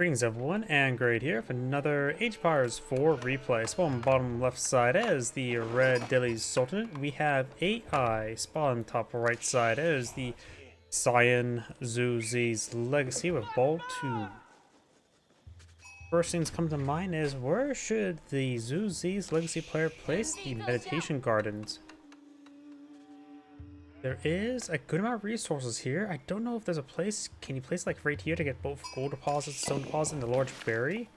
Greetings everyone, and Great here for another Age of Empires 4 replay. Spawn on bottom left side as the Red Delhi's Sultanate. We have AI. Spawn on top right side as the Cyan Zuzi's Legacy with Baltune. First things come to mind is where should the Zuzi's Legacy player place the meditation gardens? There is a good amount of resources here. I don't know if there's a place. Can you place like right here to get both gold deposits, stone deposit, and the large berry?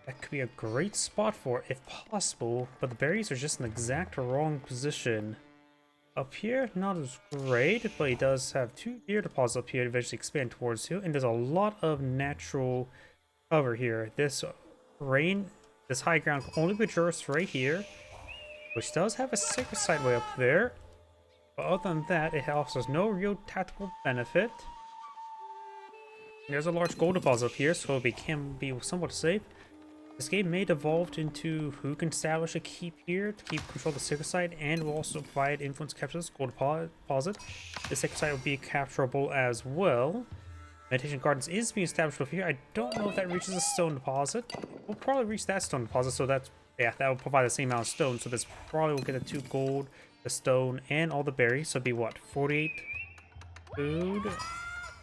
That could be a great spot for it if possible, but the berries are just in the exact wrong position. Up here, not as great, but he does have two deer deposits up here to eventually expand towards you, and there's a lot of natural cover here. This high ground can only be traversed right here, which does have a sacred site way up there. But other than that, it offers no real tactical benefit. There's a large gold deposit up here, so it can be somewhat safe. This game may devolve into who can establish a keep here to keep control of the sacred site, and will also provide influence to capture this gold deposit. The sacred site will be capturable as well. Meditation Gardens is being established over here. I don't know if that reaches a stone deposit. We'll probably reach that stone deposit, so that will provide the same amount of stone. So this probably will get the 2 gold, the stone, and all the berries. So it'd be what, 48 food,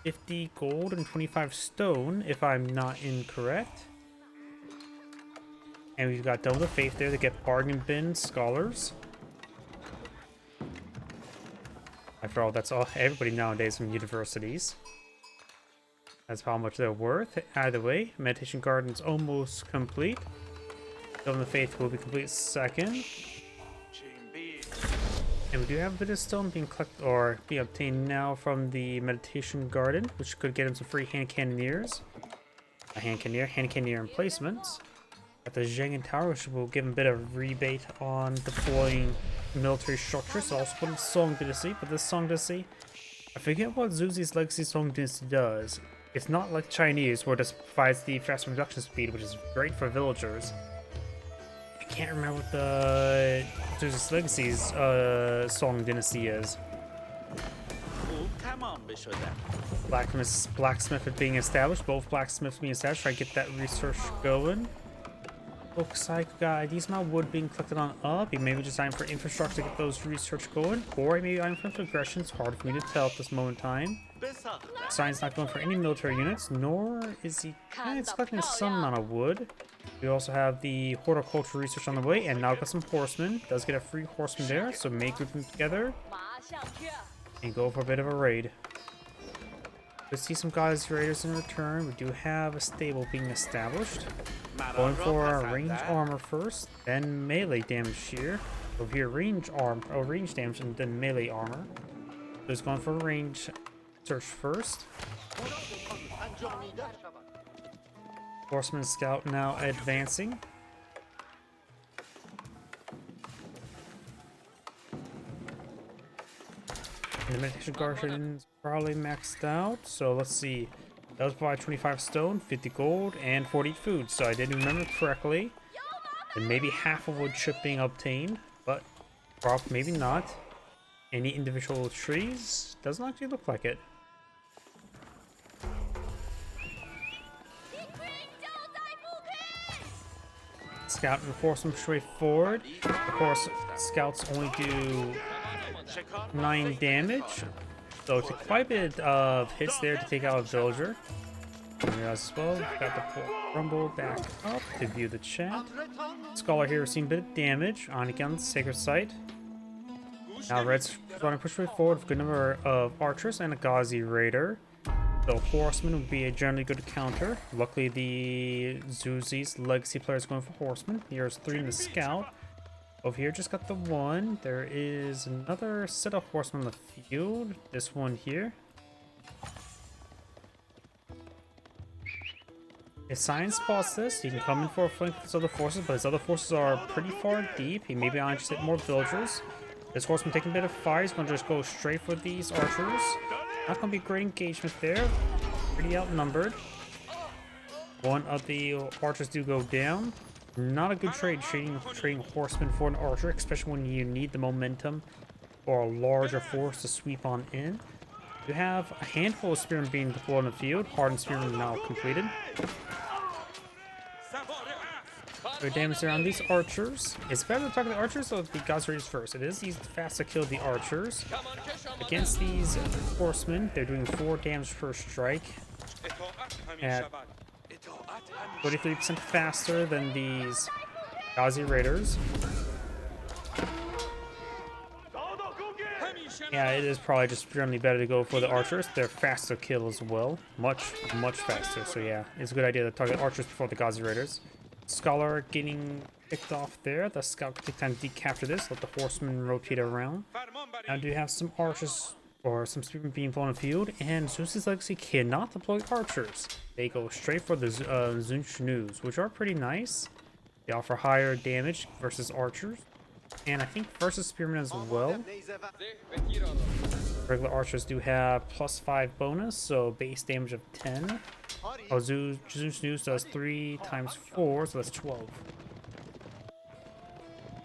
50 gold, and 25 stone, if I'm not incorrect. And we've got Dome of the Faith there to get bargain bin scholars. After all, that's all everybody nowadays from universities. That's how much they're worth. Either way, Meditation Garden's almost complete. Dome of the Faith will be complete second. And we do have a bit of stone being collected or being obtained now from the Meditation Garden, which could get him some free hand cannoneers. A hand cannoneer emplacements. At the Zhengan Tower, which will give him a bit of rebate on deploying military structures. So also put in Song Dynasty, but this Song Dynasty, I forget what Zuzi's Legacy Song Dynasty does. It's not like Chinese, where it just provides the fast reduction speed, which is great for villagers. I can't remember what the Zuzi's Legacy's Song Dynasty is. Blacksmith being established, both blacksmiths being established. Try to get that research going. Looks like we got a decent amount of wood being collected on up. He may be designed for infrastructure to get those research going, or he may be designed for aggression. It's hard for me to tell at this moment in time. Design's not going for any military units, nor is he it's collecting some amount of wood. We also have the horticulture research on the way, and now got some horsemen. Does get a free horseman there, so may group them together and go for a bit of a raid. We see some guys raiders in return. We do have a stable being established. Going for range armor first, then melee damage here. Over here, range damage, and then melee armor. So he's going for range search first. Horseman scout now advancing. And the meditation garden's probably maxed out, so let's see. That was probably 25 stone, 50 gold, and 40 food, so I didn't remember correctly. And maybe half of wood chip being obtained, but maybe not. Any individual trees? Doesn't actually look like it. Scout and horseman straight forward. Of course, scouts only do 9 damage. So it's quite a bit of hits there to take out a villager. And as well, got the rumble back up to view the chat. Scholar here receiving a bit of damage on again the sacred site. Now Red's running push forward with a good number of archers and a Ghazi raider. So horseman would be a generally good counter. Luckily the Zuzi's Legacy player is going for horseman. Here's 3 in the scout. Over here, just got the 1. There is another set of horsemen on the field. This one here. If Science spots this, he can come in for a flank with his other forces, but his other forces are pretty far deep. He may be on to hit more villagers. This horseman taking a bit of fire. He's going to just go straight for these archers. Not going to be great engagement there. Pretty outnumbered. One of the archers do go down. Not a good trade, trading horsemen for an archer, especially when you need the momentum or a larger force to sweep on in. You have a handful of spearmen being deployed in the field. Hardened spearmen now completed. Good damage there on these archers. It's better to target the archers or the Gaza Raiders first. It is easy fast to kill the archers. Against these horsemen, they're doing 4 damage per strike at 33% faster than these Gaza Raiders. Yeah, it is probably just generally better to go for the archers. They're faster kill as well. Much faster. So yeah, it's a good idea to target archers before the Gaza Raiders. Scholar getting picked off there. The scout can take time to decapture this. Let the horsemen rotate around. Now do you have some archers or some spearmen being flown in the field? And Zeus's Legacy cannot deploy archers. They go straight for the Zunchnews, which are pretty nice. They offer higher damage versus archers. And I think versus spearmen as well. Regular archers do have +5 bonus, so base damage of 10. Oh, Zunchnews does 3 times 4, so that's 12.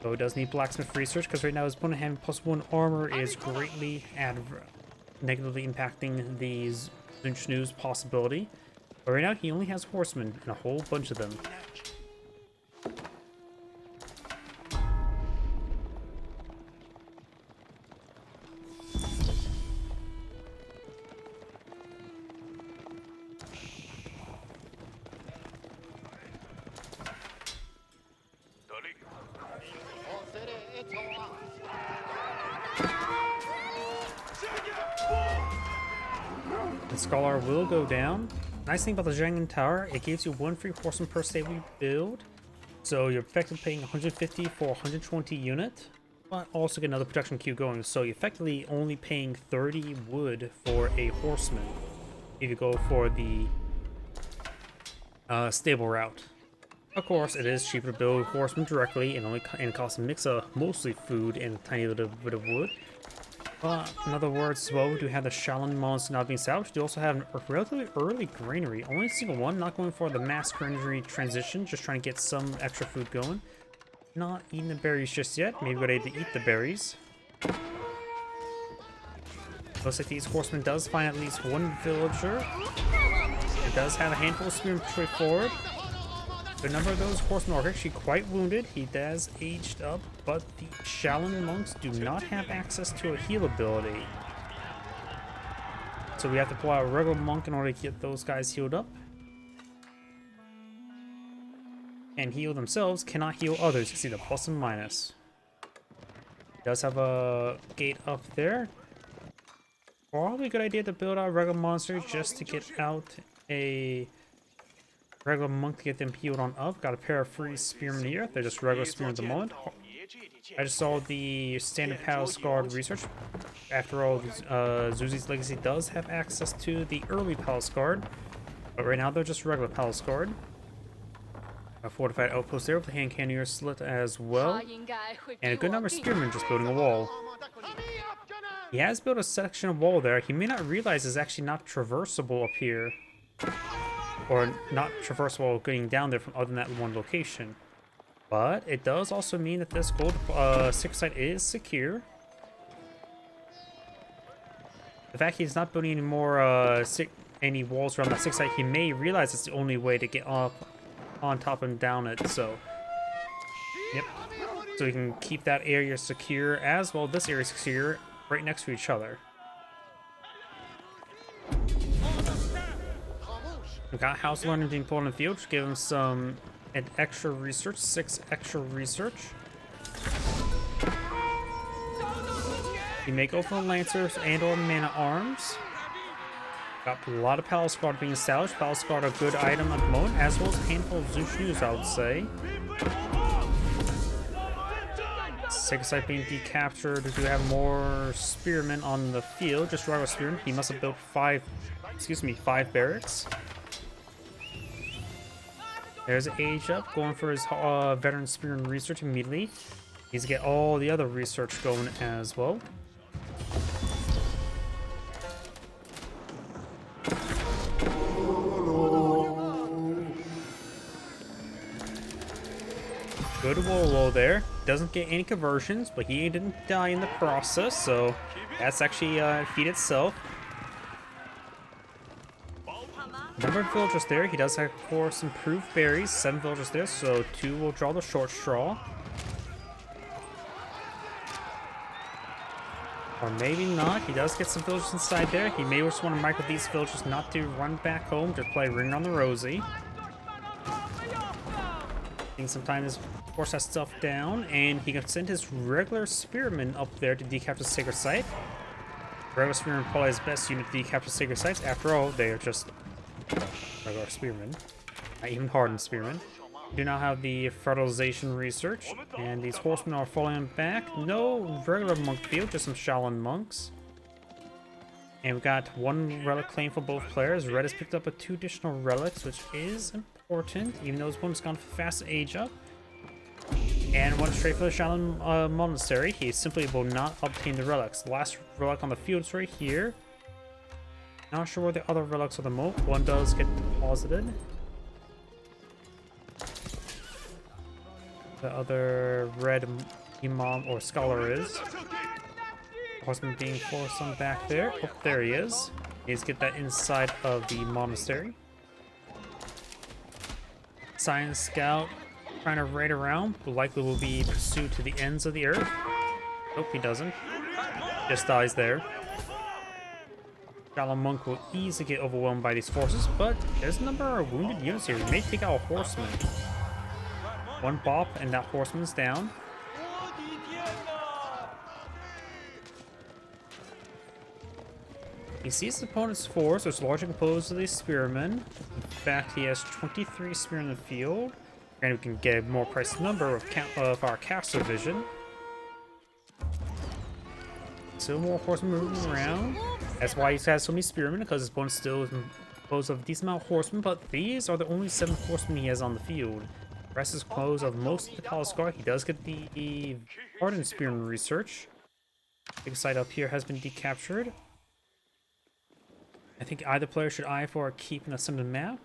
So it does need blacksmith research, because right now his opponent having +1 armor is greatly negatively impacting the Zunchnews possibility. But right now he only has horsemen, and a whole bunch of them. The Scholar will go down. Nice thing about the Zhangin Tower, it gives you 1 free horseman per stable build. So you're effectively paying 150 for 120 unit, but also get another production queue going. So you're effectively only paying 30 wood for a horseman if you go for the stable route. Of course, it is cheaper to build horsemen directly and costs a mix of mostly food and a tiny little bit of wood. In other words, well, we do have the Shaolin monster not being salvaged. You also have a relatively early granary. Only a single one, not going for the mass granary transition, just trying to get some extra food going. Not eating the berries just yet. Maybe we're ready to eat the berries. Looks like these horsemen does find at least 1 villager. It does have a handful of spearmen pushed forward. A number of those horsemen are actually quite wounded. He does aged up, but the Shaolin monks do not have access to a heal ability. So we have to pull out a regular monk in order to get those guys healed up. And heal themselves, cannot heal others. You see the plus and minus. He does have a gate up there. Probably a good idea to build out a regular monster just to get out a regular monk to get them healed on up. Got a pair of free spearmen here. They're just regular spearmen at the moment. I just saw the standard Palace Guard research. After all, Zuzi's Legacy does have access to the early Palace Guard, but right now they're just regular Palace Guard. A fortified outpost there with the hand cannoneer slit as well, and a good number of spearmen just building a wall. He has built a section of wall there. He may not realize it's actually not traversable up here, or not traversable getting down there from other than that one location. But it does also mean that this gold 6 site is secure. The fact he's not building any more any walls around that 6 site, he may realize it's the only way to get up on top and down it. So, yep. So we can keep that area secure as well. This area secure, right next to each other. We got House Learning being pulled in the field, just give him some extra research, 6 extra research. You may go for the Lancers and or Man at Arms. Got a lot of Palace Guard being salvaged. Palace Guard a good item at the moment, as well as a handful of Zunchnews, I would say. 6 site being decaptured. We do have more spearmen on the field, just regular spearmen. He must have built 5 barracks. There's Age Up, going for his veteran spearman research immediately. Needs to get all the other research going as well. Good Wolo there. Doesn't get any conversions, but he didn't die in the process, so that's actually a feat itself. Number of villagers there. He does have, of course, improved berries. 7 villagers there, so 2 will draw the short straw. Or maybe not. He does get some villagers inside there. He may just want to micro these villagers not to run back home, just play Ring on the Rosie. Taking some time to force that stuff down, and he can send his regular spearmen up there to decapture the sacred site. Regular spearmen probably his best unit to decapture sacred sites. After all, they are just regular spearmen, not even hardened spearmen. Do not have the fertilization research, and these horsemen are falling back. No regular monk field, just some Shaolin monks. And we got 1 relic claim for both players. Red has picked up 2 additional relics, which is important, even though his opponent's gone for fast age up. And 1 straight for the Shaolin monastery. He simply will not obtain the relics. The last relic on the field is right here. Not sure where the other relics are the most. 1 does get deposited. The other red imam or scholar is. Horseman being forced on back there. Oh, there he is. Needs to get that inside of the monastery. Science Scout trying to raid around. Likely will be pursued to the ends of the earth. Nope, he doesn't. Just dies there. Shaolin Monk will easily get overwhelmed by these forces, but there's a number of wounded units here. He may take out a horseman. 1 bop and that horseman's down. He sees his opponent's force, which is largely composed of these spearmen. In fact, he has 23 spearmen in the field. And we can get a more precise number of our caster vision. Still more horsemen moving around. That's why he has so many spearmen, because his opponent still is composed of a decent amount of horsemen, but these are the only 7 horsemen he has on the field. The rest is composed of most of the Palace Guard. He does get the Ardent Spearman research. Big site up here has been decaptured. I think either player should eye for keeping a similar map.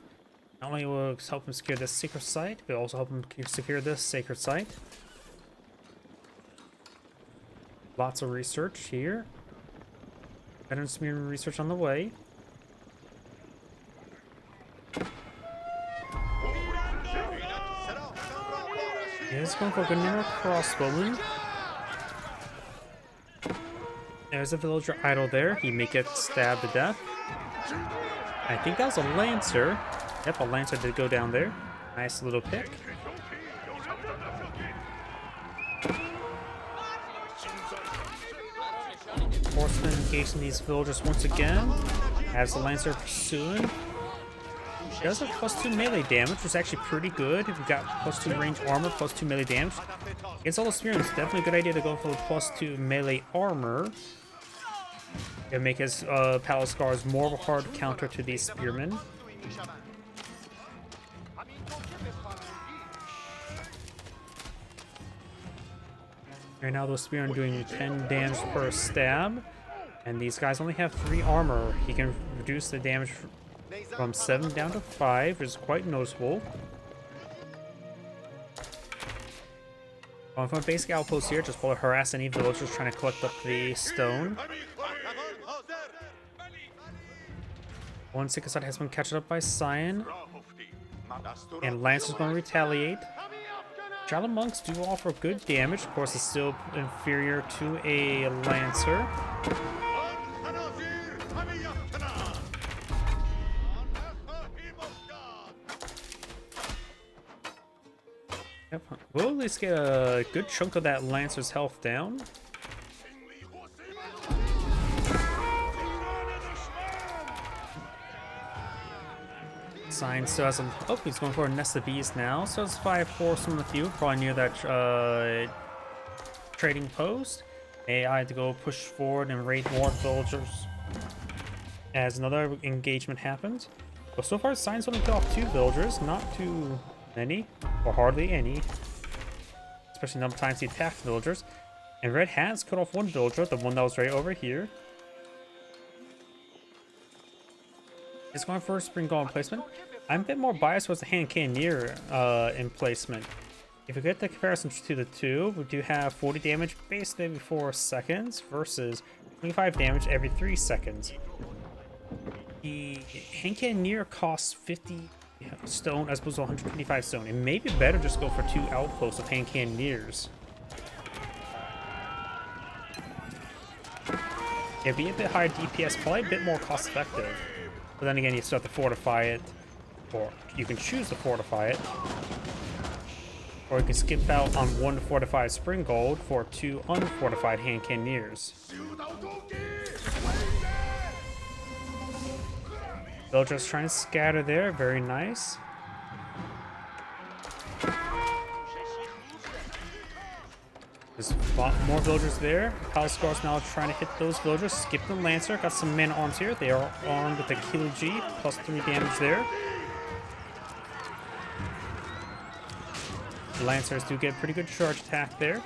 Not only will it help him secure this sacred site, but also help him secure this sacred site. Lots of research here. Veteran Spearman research on the way. Yeah, he's going for a good number of crossbowmen. There's a villager idle there. He may get stabbed to death. I think that was a lancer. Yep, a lancer did go down there. Nice little pick. Horseman engaging these villagers once again. Has the lancer pursuing. He does have +2 melee damage, which is actually pretty good. If you've got +2 range armor, +2 melee damage. Against all the spearmen, it's definitely a good idea to go for the +2 melee armor. It'll make his Palace Guards more of a hard counter to these spearmen. Right now, those spearmen are doing 10 damage per stab, and these guys only have 3 armor. He can reduce the damage from 7 down to 5, which is quite noticeable. Going from a basic outpost here, just will harass any villagers trying to collect up the stone. 1 sacred site has been captured up by Cyan, and Lancer's going to retaliate. Shaolin monks do offer good damage. Of course, it's still inferior to a lancer. Yep. We'll at least get a good chunk of that lancer's health down. Sign still has some. Oh, he's going for a nest of bees now. So it's 5 horse on the field, probably near that trading post. AI had to go push forward and raid more villagers as another engagement happens. But so far, Sign's only killed off 2 villagers, not too many, or hardly any. Especially the number of times he attacked villagers. And Red has cut off 1 villager, the one that was right over here. It's going for a spring golem placement. I'm a bit more biased towards the hand cannoneer emplacement. If we get the comparison to the 2, we do have 40 damage basically every 4 seconds versus 25 damage every 3 seconds. The hand cannoneer costs 50 stone as opposed to 125 stone. It may be better just go for 2 outposts of hand cannoneers. It'd be a bit higher DPS, probably a bit more cost effective. But then again, you still have to fortify it, or you can choose to fortify it. Or you can skip out on 1 fortified spring gold for 2 unfortified hand cannoneers. Villagers trying to scatter there, very nice. There's a lot more villagers there. Palace Guards now trying to hit those villagers. Skip the Lancer. Got some men arms here. They are armed with a Kilo G, plus 3 damage there. The Lancers do get a pretty good charge attack there.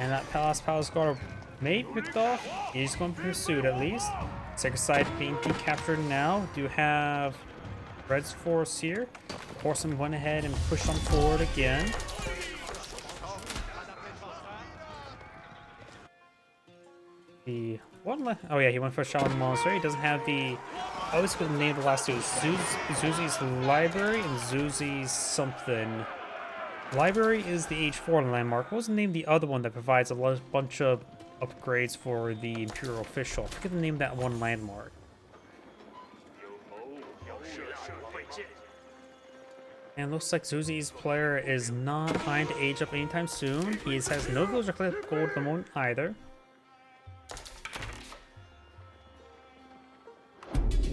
And that Palace Guard may be picked off. He's going to be pursued at least. Second side being decaptured now. Do have Red's force here. Horseman went ahead and pushed on forward again. The one oh yeah, he went for a shot on the monster. He doesn't have the. I always could name the last two. Zuzi's Library and Zuzi's something. Library is the H4 landmark. What was the name of the other one that provides a bunch of upgrades for the Imperial official? I forget the name of that one landmark. And looks like Zuzi's player is not trying to age up anytime soon. He has no villager collect gold at the moment either.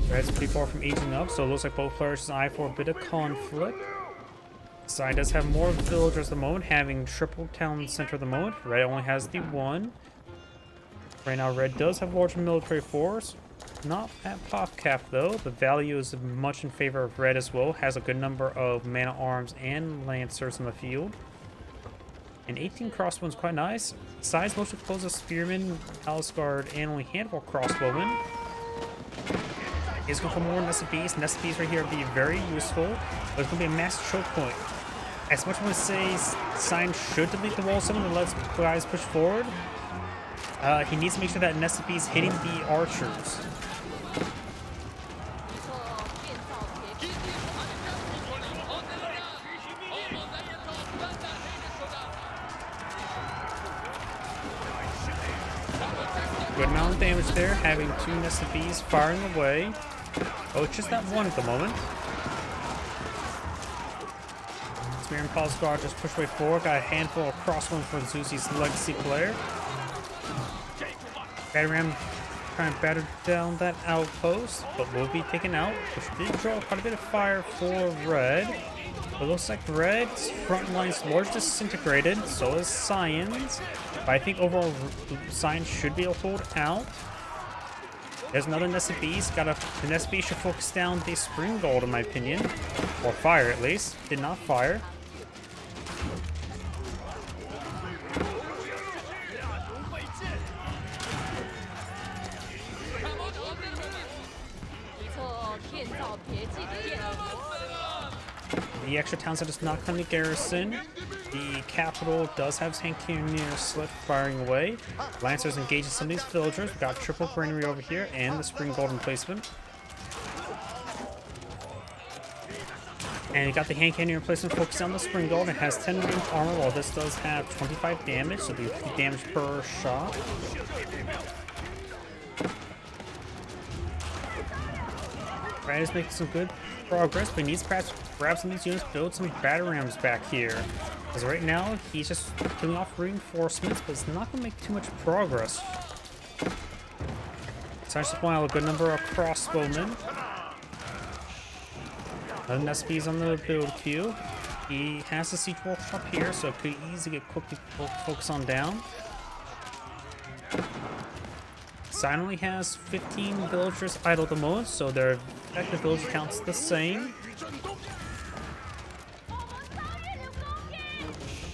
Red's pretty far from aging up, so it looks like both players eye for a bit of conflict. Side does have more villagers at the moment, having triple town center at the moment. Red only has the 1. Right now, Red does have large military force. Not at pop cap though. The value is much in favor of Red as well. Has a good number of mana arms and lancers in the field. And 18 crossbows quite nice. Size mostly closes spearmen, palace guard, and only handful crossbowmen. He's going for more Nested Bees. Nested Bees right here would be very useful. But it's going to be a massive choke point. As much as I want to say Sign should delete the wall summon and let guys push forward, he needs to make sure that Nested Bees hitting the archers. Good amount of damage there, having 2 Nested Bees firing away. Oh, it's just that 1 at the moment. Spear and Palace Guard just push way forward. Got a handful of crossbows for Zuzi's legacy player. Batter Ram trying to batter down that outpost, but will be taken out, which did draw quite a bit of fire for Red. It looks like Red's front line's largely disintegrated, so is Cyan's. But I think overall Cyan should be able to hold out. There's another Nested Bees. The Nested Bees should focus down the Spring Gold in my opinion. Or fire at least. Did not fire. The extra town center is not currently garrison. The capital does have hand cannoneer slip firing away. Lancers engaging some of these villagers. We've got triple granary over here and the spring golden placement. And you got the hand cannoneer replacement focused on the spring gold. It has 10 range armor, while this does have 25 damage, so the damage per shot. Red is making some good progress, but he needs to perhaps grab some of these units, build some batter rams back here. Because right now, he's just killing off reinforcements, but it's not going to make too much progress. So I just point out a good number of crossbowmen. Another SP's on the build queue. He has the siege workshop here, so it could easily get quickly focused on down. Sign only has 15 villagers idle at the moment, so their effective villager count's the same.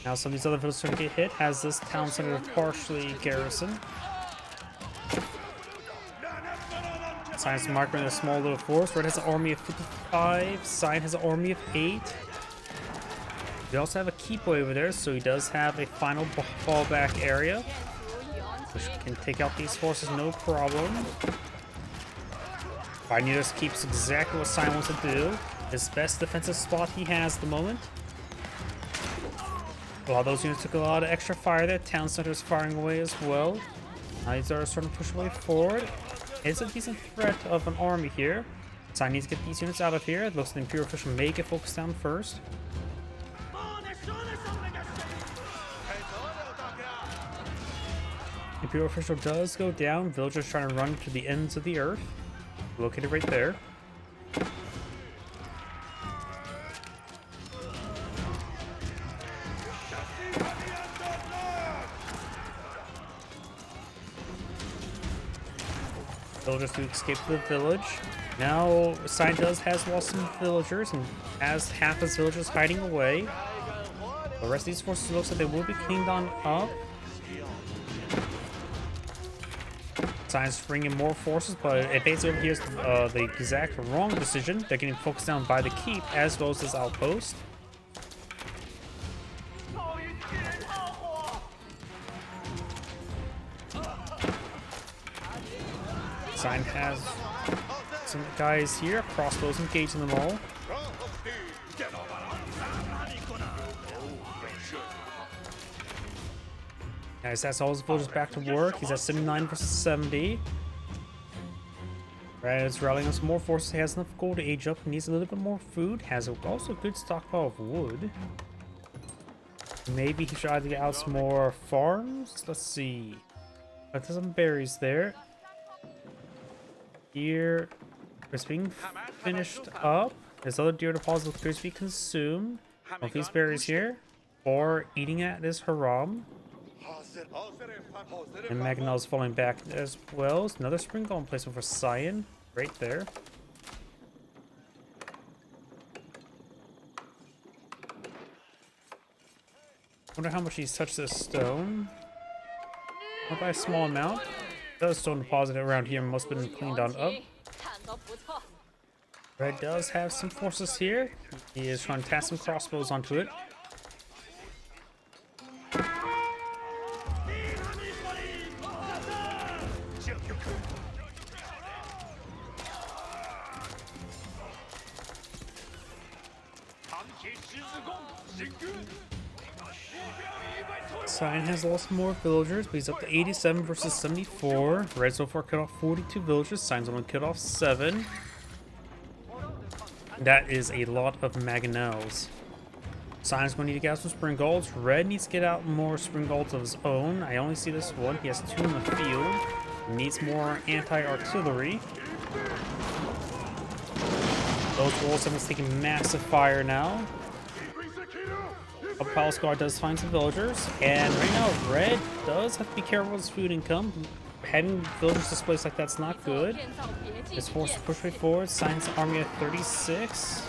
Now some of these other villagers are going to get hit, has this town center partially garrisoned. Sign's marking a small little force. Red has an army of 55, Sign has an army of 8. We also have a keep over there, so he does have a final fallback area, which Can take out these forces, no problem. Pioneer just keeps exactly what Cyan wants to do. His best defensive spot he has at the moment. While those units took a lot of extra fire there, Town Center is firing away as well. These are starting to push away forward. It's a decent threat of an army here. Cyan needs to get these units out of here. It looks like the Imperial official may get focused down first. Imperial official does go down. Villagers trying to run to the ends of the earth. Located right there. Villagers to escape to the village. Now, Cyan has lost some villagers and has half his villagers hiding away. The rest of these forces looks like they will be cleaned on up. Cyan's bringing more forces, but it basically over here is the exact wrong decision. They're getting focused down by the keep as well as this outpost. Cyan has some guys here, crossbows engaging them all. Guys, that's all his villagers back to work. He's at 79 versus 70. Right, it's rallying on some more forces. He has enough gold to age up. He needs a little bit more food. Has also a good stockpile of wood. Maybe he should either get out some more farms. Let's see. Got some berries there. Here, it's being finished up. This other deer deposit appears to be consumed. Both these berries here, or eating at this haram. And Magnol's falling back as well. It's another spring golem placement for Cyan, right there. Wonder how much he's touched this stone. Not by a small amount. Does stone deposit around here must have been cleaned on up. Red does have some forces here. He is trying to task some crossbows onto it. Cyan has lost more villagers, but he's up to 87 versus 74. Red so far cut off 42 villagers. Cyan's only cut off 7. That is a lot of Mangonels. Cyan's going to need to get out some spring golds. Red needs to get out more spring golds of his own. I only see this one. He has 2 in the field. He needs more anti-artillery. Those walls have been taking massive fire now. A Palace Guard does find some villagers, and right now Red does have to be careful with his food income. Having villagers displaced like that's not good. His force to push way forward. Cyan's army at 36.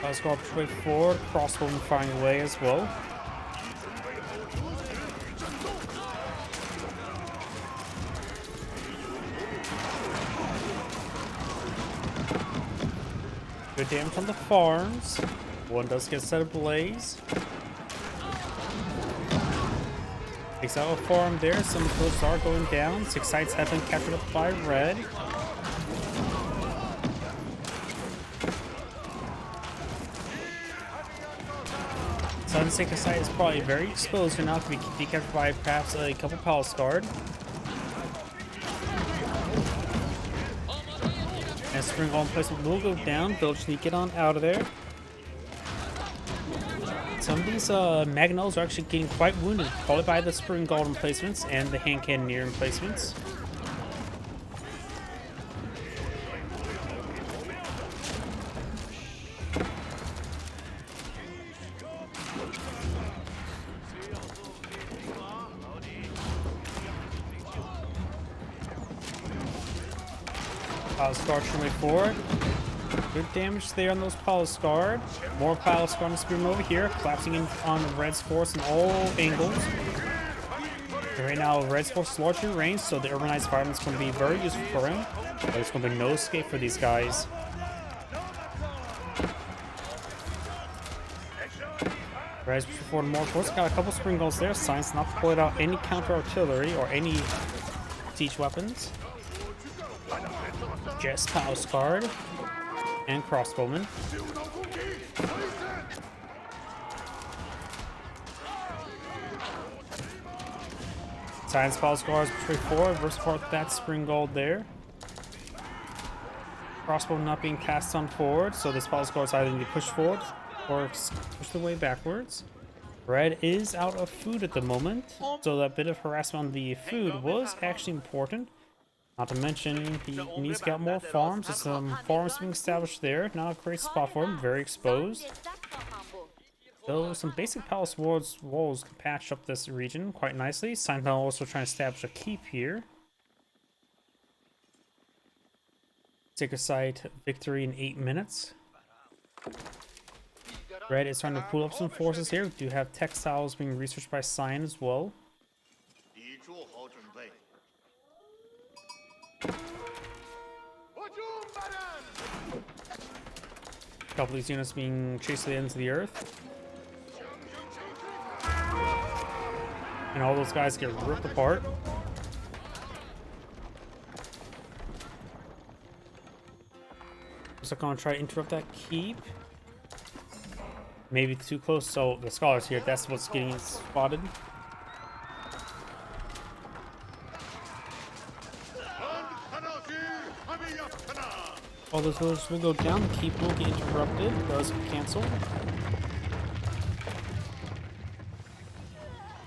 Palace Guard push way forward. Crossbow firing away as well. Good damage on the farms. One does get set ablaze. Takes out a farm there. Some villagers are going down. 6 sites have been captured up by Red. Sunseeker site is probably very exposed right now. Could be captured by perhaps a couple Palace Guard. And spring golem placement will go down. Villagers need to get on out of there. Some of these Mangonels are actually getting quite wounded, probably by the spring golem placements and the hand cannoneer emplacements. Palace Guard showing forward. Good damage there on those Palace Guard. More Palace Guard and Spearman over here, collapsing in on Red's force in all angles. And right now, Red's force is largely ranged, so the urbanized environment is going to be very useful for him. But there's going to be no escape for these guys. Red's pushing forward more force. Got a couple spring goals there. Science not deployed out any counter artillery or any siege weapons. Just Palace Guard and crossbowmen. Science Palace Guards push forward. Versus part that spring gold there. Crossbow not being cast on forward, so this Palace Guard is either need to push forward or push the way backwards. Red is out of food at the moment, so that bit of harassment on the food was actually important. Not to mention, he needs to get more farms. There's some farms being established there. Not a great spot for him, very exposed. Though some basic palace walls can patch up this region quite nicely. Seinfeld also trying to establish a keep here. Sacred Site victory in 8 minutes. Red is trying to pull up some forces here. We do have textiles being researched by Cyan as well. A couple of these units being chased to the ends of the earth. And all those guys get ripped apart. So I'm gonna try to interrupt that keep. Maybe too close, so the scholars here, that's what's getting spotted. All those villagers will go down, the keep will get interrupted, does get cancelled.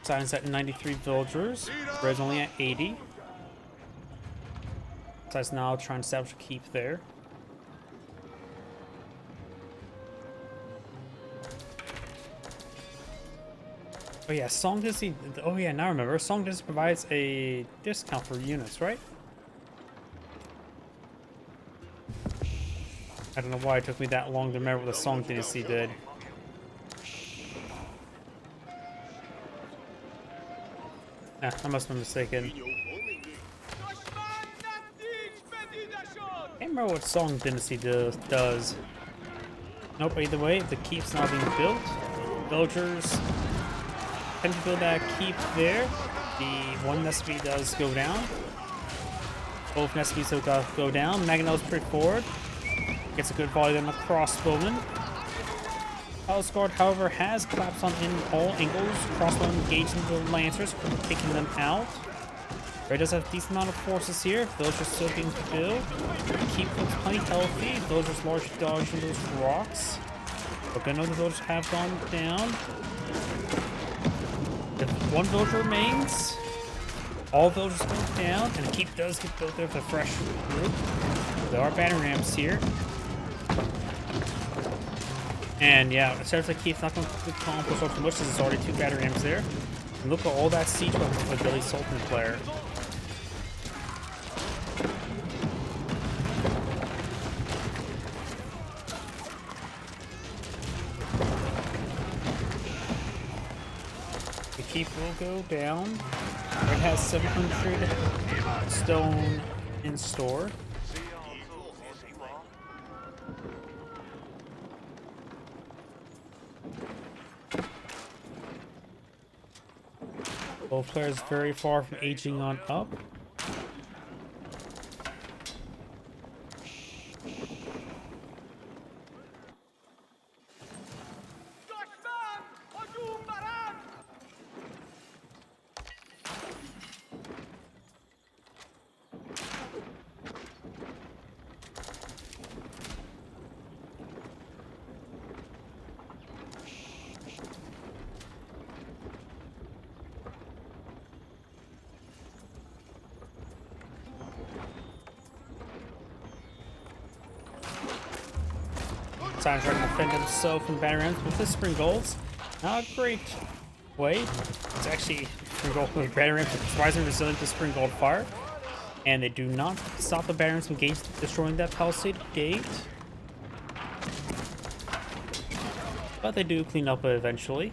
Science at 93 villagers, Red's only at 80. Science now trying to establish a keep there. Oh yeah, Song Disney. Oh yeah, now I remember. Song Disney provides a discount for units, right? I don't know why it took me that long to remember what the Song Dynasty did. Nah, I must have been mistaken. Can't remember what Song Dynasty does. Nope, either way, the keep's not being built. Villagers tend to build that keep there. The one Nesby does go down. Both Nesbys go down. Magnel's pretty forward. Gets a good volley on the crossbowman. Palace Guard, however, has collapsed on in all angles. Crossbowman engaging the Lancers, taking them out. Red does have a decent amount of forces here. Villagers still being filled. Keep looks plenty healthy. Villagers largely dodging those rocks. But I know the villagers have gone down. If one villager remains, all villagers go down, and the keep does get built there with a fresh group. There are battery ramps here. And yeah, it sounds like keep's not going to accomplish so much. There's already 2 battery ramps there. And look at all that siege weapons for the Billy Sultan player. The keep will go down. It has 700 stone in store. Both players very far from aging on up. Simon's trying to defend himself from battery rams with his spring golds. Not a great way. It's actually spring gold with battery rams are surprisingly resilient to spring gold fire. And they do not stop the battery rams from destroying that palisade gate. But they do clean up it eventually.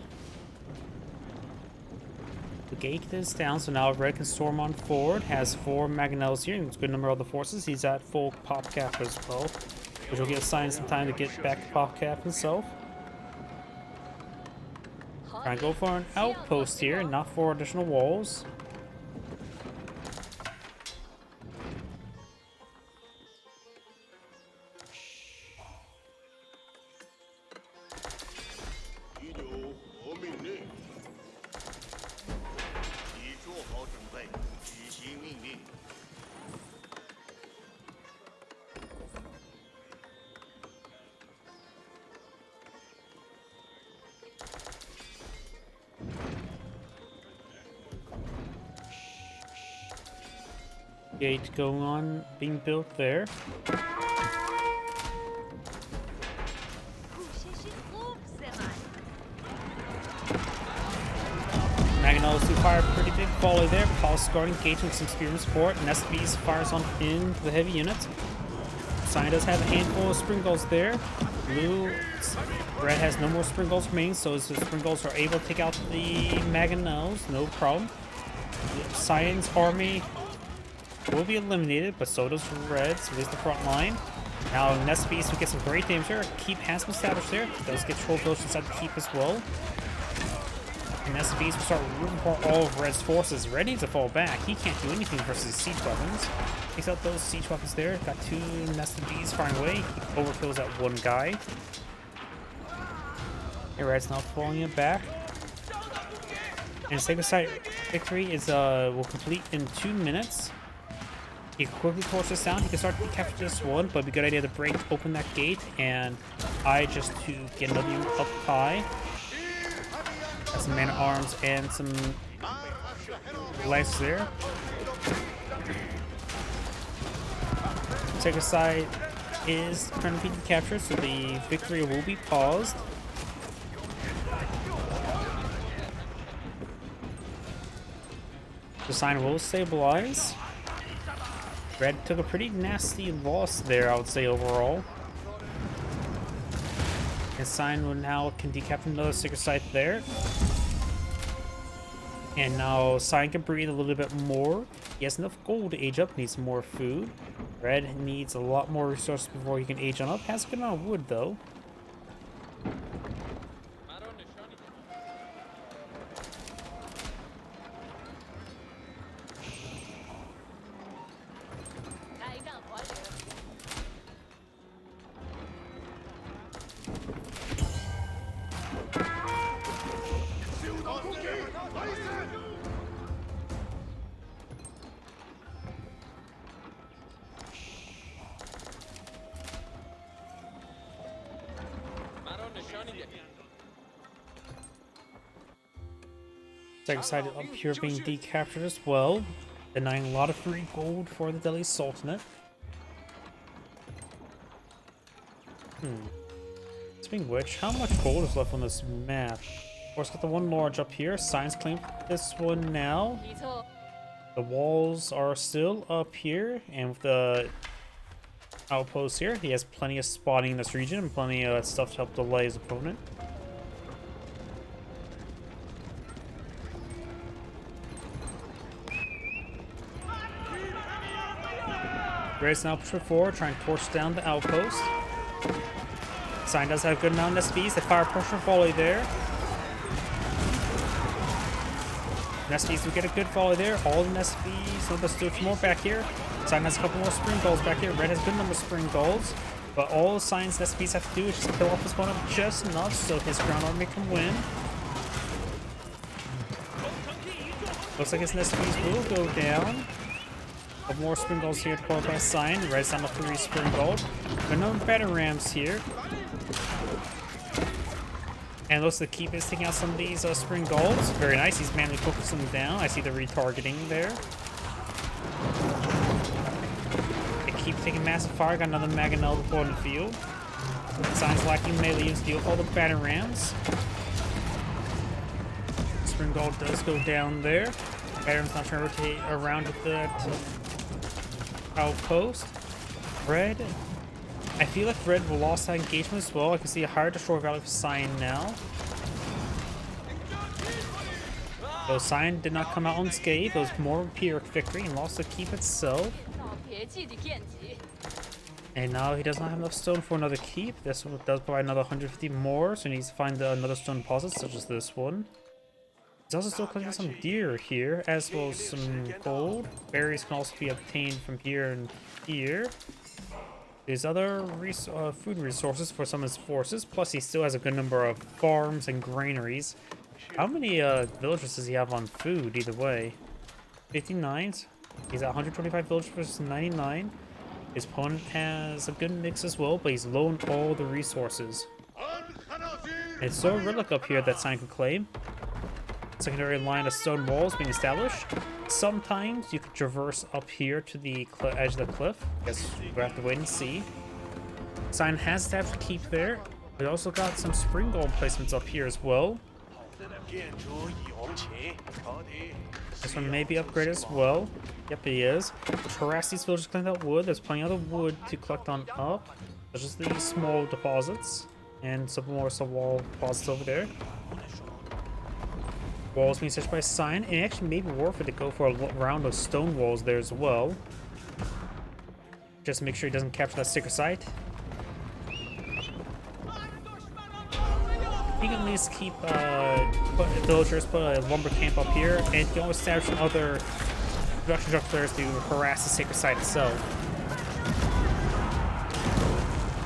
The gate is down, so now Red can storm on forward. Has 4 Mangonels here, and it's a good number of the forces. He's at full pop cap as well, which will give Science some time to get back to pop cap himself. Trying to go for an outpost here, not for additional walls. Gate going on, being built there. Magnetos do fire a pretty big volley there. Paul's guarding engagement with some spearman support. Nesbees fires on into the heavy units. Sign does have a handful of spring gulls there. Red has no more spring gulls remaining, so the spring gulls are able to take out the Magnetos, no problem. Cyan's army will be eliminated, but so does Red, so there's the front line. Now Nesbees will get some great damage there. Keep has been established there. Does get troll ghosts inside the keep as well. And Nesbees will start rooting for all of Red's forces. Red needs to fall back. He can't do anything versus siege weapons. Takes out those siege weapons there. Got two Nesbees firing away. He overkills that one guy. Okay, Red's now falling it back. And second side victory is will complete in 2 minutes. He can quickly force this down. He can start to capture this one, but it'd be a good idea to break open that gate and just to get another unit up high. Got some man at arms and some lights there. Second side is trying to be captured, so the victory will be paused. The sign will stabilize. Red took a pretty nasty loss there, I would say, overall. And Sign now can decapture another secret site there. And now Sign can breathe a little bit more. He has enough gold to age up, needs more food. Red needs a lot more resources before he can age on up. Has a good amount of wood, though. Second side up here being decaptured as well, denying a lot of free gold for the Delhi Sultanate. Speaking of which, how much gold is left on this map? Of course, got the one large up here. Science claim this one now. The walls are still up here, and with the outpost here, he has plenty of spotting in this region and plenty of stuff to help delay his opponent. Red's now pushing forward, trying to torch down the outpost. Sign does have a good amount of Nesbees. They fire pressure volley there. Nesbees will get a good volley there. All the Nesbees. No, there's 2 more back here. Sign has a couple more spring gulls back here. Red has a good number of spring gulls. But all Sign's Nesbees have to do is just kill off his opponent just enough so his ground army can win. Looks like his Nesbees will go down. Couple more spring gulls here to qualify Sign. Red's down to 3 spring gold. But no battle rams here. And looks like Keep is taking out some of these spring gulls. Very nice. He's manually focusing them down. I see the retargeting there. They keep taking massive fire. Got another Mangonel before in the field. Sign's lacking melee units to deal with all the battle rams. Spring gold does go down there. Battle ram's not trying to rotate around with that outpost. Red. I feel like Red will lost that engagement as well. I can see a higher destroy value for Sign now. Though Sign did not come out unscathed, it was more of a Pyrrhic victory and lost the keep itself. And now he does not have enough stone for another keep. This one does provide another 150 more, so he needs to find another stone deposit, such as this one. He's also still collecting some deer here, as well as some gold. Berries can also be obtained from here and here. There's other food resources for some of his forces, plus he still has a good number of farms and granaries. How many villagers does he have on food, either way? 59. He's at 125 villagers versus 99. His opponent has a good mix as well, but he's low on all the resources. It's so relic up here that Sign could claim. Secondary line of stone walls being established. Sometimes you could traverse up here to the edge of the cliff. Guess we'll have to wait and see. Sign has established a keep there. We also got some spring gold placements up here as well. This one may be upgraded as well. Yep, he is. Harass these villagers to collect that wood. There's plenty of other wood to collect on up, such as these small deposits and some more wall deposits over there. Walls being searched by Sign, and it actually may be worth it to go for a round of stone walls there as well. Just to make sure he doesn't capture that secret site. He can at least keep villagers, put a lumber camp up here, and he can always establish other production structures to harass the sacred site itself.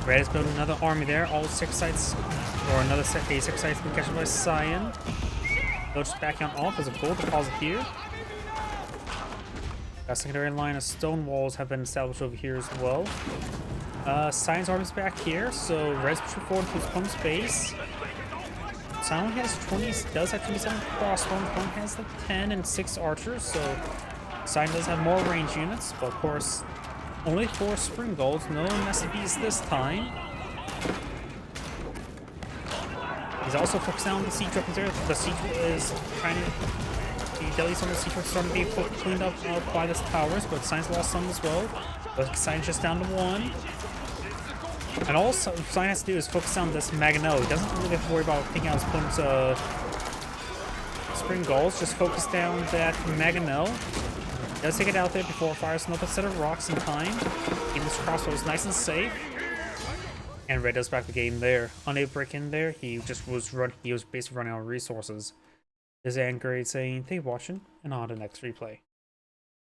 Red is building another army there. All six sites, or another set, a six sites been captured by Cyan. Villagers backing on off. There's a gold deposit here. A secondary line of stone walls have been established over here as well. Cyan's army's back here, so Red's pushing forward to his opponent's base. Cyan has 20, does have 27 crossbows. One has like 10 and 6 archers, so Cyan does have more range units, but of course, only 4 spring golds, no necessities this time. He's also focused on the siege weapons there. The siege is trying to, the delis on the siege weapons starting to be cleaned up by the towers, but Cyan's lost some as well. But Cyan's just down to 1. And all Cyan has to do is focus on this Maganel. He doesn't really have to worry about picking out his opponent's spring golds. Just focus down that Maganel. Does take it out there before it fires another set of rocks in time. Keeping this crossbow is nice and safe. And Red does back the game there. Unable to break in there, he was basically running out of resources. This is Angrade saying, thank you for watching, and on to the next replay.